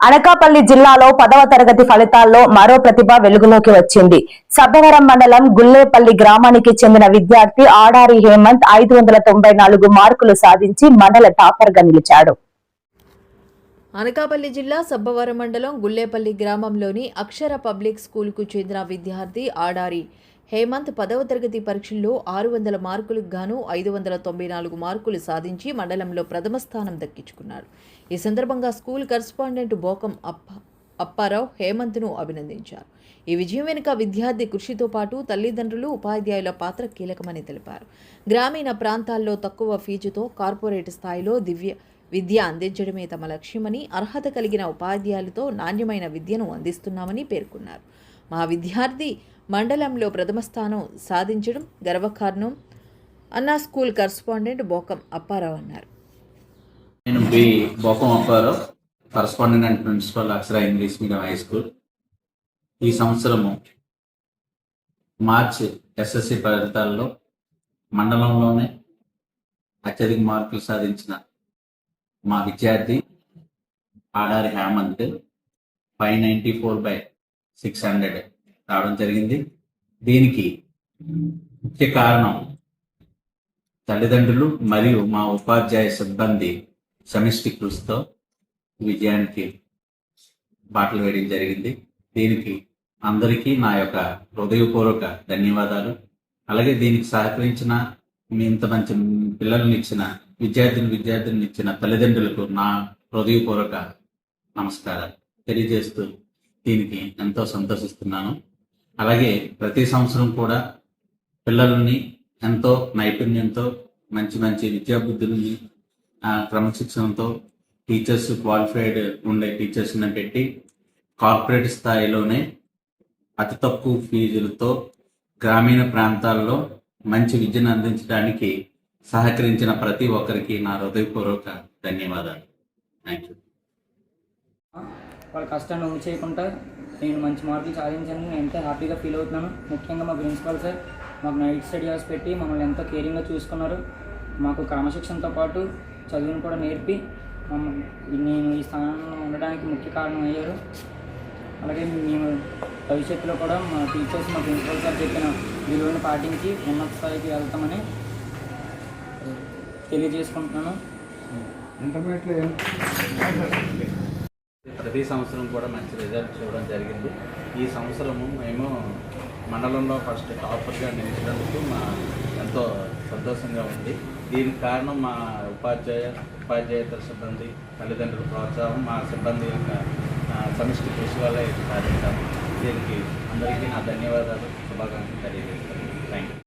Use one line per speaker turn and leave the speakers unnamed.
అనకాపల్లి జిల్లాలో 10వ తరగతి ఫలితాల్లో మరో ప్రతిభ వెలుగులోకి వచ్చింది. సబ్బవరం మండలం గుల్లేపల్లి గ్రామానికి చెందిన విద్యార్థి ఆడారి హేమంత్ 594 మార్కులు సాధించి మండల టాపర్ గా నిలిచాడు.
అనకాపల్లి జిల్లా సబ్బవరం మండలం గుల్లేపల్లి గ్రామంలోని అక్షర పబ్లిక్ స్కూల్కు చెందిన విద్యార్థి ఆడారి హేమంత్ 10వ తరగతి పరీక్షల్లో 600 మార్కులకు గాను 594 మార్కులు సాధించి మండలంలో ప్రథమ స్థానం దక్కించుకున్నాడు. ఈ సందర్భంగా స్కూల్ కరెస్పాండెంట్ బోకం అప్పారావు హేమంత్ను అభినందించారు. ఈ విజయం వెనుక విద్యార్థి కృషితో పాటు తల్లిదండ్రులు, ఉపాధ్యాయుల పాత్ర కీలకమని తెలిపారు. గ్రామీణ ప్రాంతాల్లో తక్కువ ఫీజుతో కార్పొరేట్ స్థాయిలో విద్య అందించడమే తమ లక్ష్యమని, అర్హత కలిగిన ఉపాధ్యాయులతో నాణ్యమైన విద్యను అందిస్తున్నామని పేర్కొన్నారు. మా విద్యార్థి మండలంలో ప్రథమ స్థానం సాధించడం గర్వకారణం అన్న స్కూల్ కరెస్పాండెంట్ బోకం అప్పారావు అన్నారు.
నేను Bokam Apparao, correspondent and principal Akshara English medium high school. ఈ సంవత్సరము మార్చి ఎస్ఎస్సి ఫలితాల్లో మండలంలోనే అత్యధిక మార్కులు సాధించిన మా విద్యార్థి ఆడారి హేమంత్ 594/600 రావడం జరిగింది. దీనికి ముఖ్య కారణం తల్లిదండ్రులు మరియు మా ఉపాధ్యాయ సిబ్బంది సమిష్టి కృషితో విజయానికి బాటలు వేయడం జరిగింది. దీనికి అందరికీ నా యొక్క హృదయపూర్వక ధన్యవాదాలు. అలాగే దీనికి సహకరించిన మీ ఇంత మంచి పిల్లల్ని ఇచ్చిన విద్యార్థిని ఇచ్చిన తల్లిదండ్రులకు నా హృదయపూర్వక నమస్కారాలు తెలియజేస్తూ దీనికి ఎంతో సంతోషిస్తున్నాను. అలాగే ప్రతి సంవత్సరం కూడా పిల్లల్ని ఎంతో నైపుణ్యంతో మంచి మంచి విద్యాబుద్ధుల్ని క్రమశిక్షణతో టీచర్స్ క్వాలిఫైడ్ ఉండే టీచర్స్ని పెట్టి కార్పొరేట్ స్థాయిలోనే అతి తక్కువ ఫీజులతో గ్రామీణ ప్రాంతాల్లో మంచి విద్యను అందించడానికి సహకరించిన ప్రతి ఒక్కరికి నా హృదయపూర్వక ధన్యవాదాలు. Thank you.
వాళ్ళ కష్టాన్ని ఉండి చేయకుండా నేను మంచి మార్కులు సాధించాను. నేను ఎంతో హ్యాపీగా ఫీల్ అవుతున్నాను. ముఖ్యంగా మా ప్రిన్సిపల్ సార్ మాకు నైట్ స్టడీ అవర్స్ పెట్టి మమ్మల్ని ఎంతో కేరింగ్గా చూసుకున్నారు. మాకు క్రమశిక్షణతో పాటు చదువును కూడా నేర్పి నేను ఈ స్థానంలో ఉండడానికి ముఖ్య కారణం అయ్యారు. అలాగే మేము భవిష్యత్తులో కూడా మా టీచర్స్, మా ప్రిన్సిపల్ సార్ చెప్పిన విలువలను పాటించి ఉన్నత స్థాయికి వెళ్తామని తెలియజేసుకుంటున్నాను.
ప్రతి సంవత్సరం కూడా మంచి రిజల్ట్ చూడడం జరిగింది. ఈ సంవత్సరము మేము మండలంలో ఫస్ట్ టాపర్గా నిలిచినందుకు ఎంతో సంతోషంగా ఉంది. దీనికి కారణం మా ఉపాధ్యాయేతర సిబ్బంది, తల్లిదండ్రుల ప్రోత్సాహం, మా సిబ్బంది యొక్క సమిష్టి కృషి వల్ల సాధించాము. దీనికి అందరికీ నా ధన్యవాదాలు, శుభాకాంక్షలు తెలియజేస్తాను. Thank you.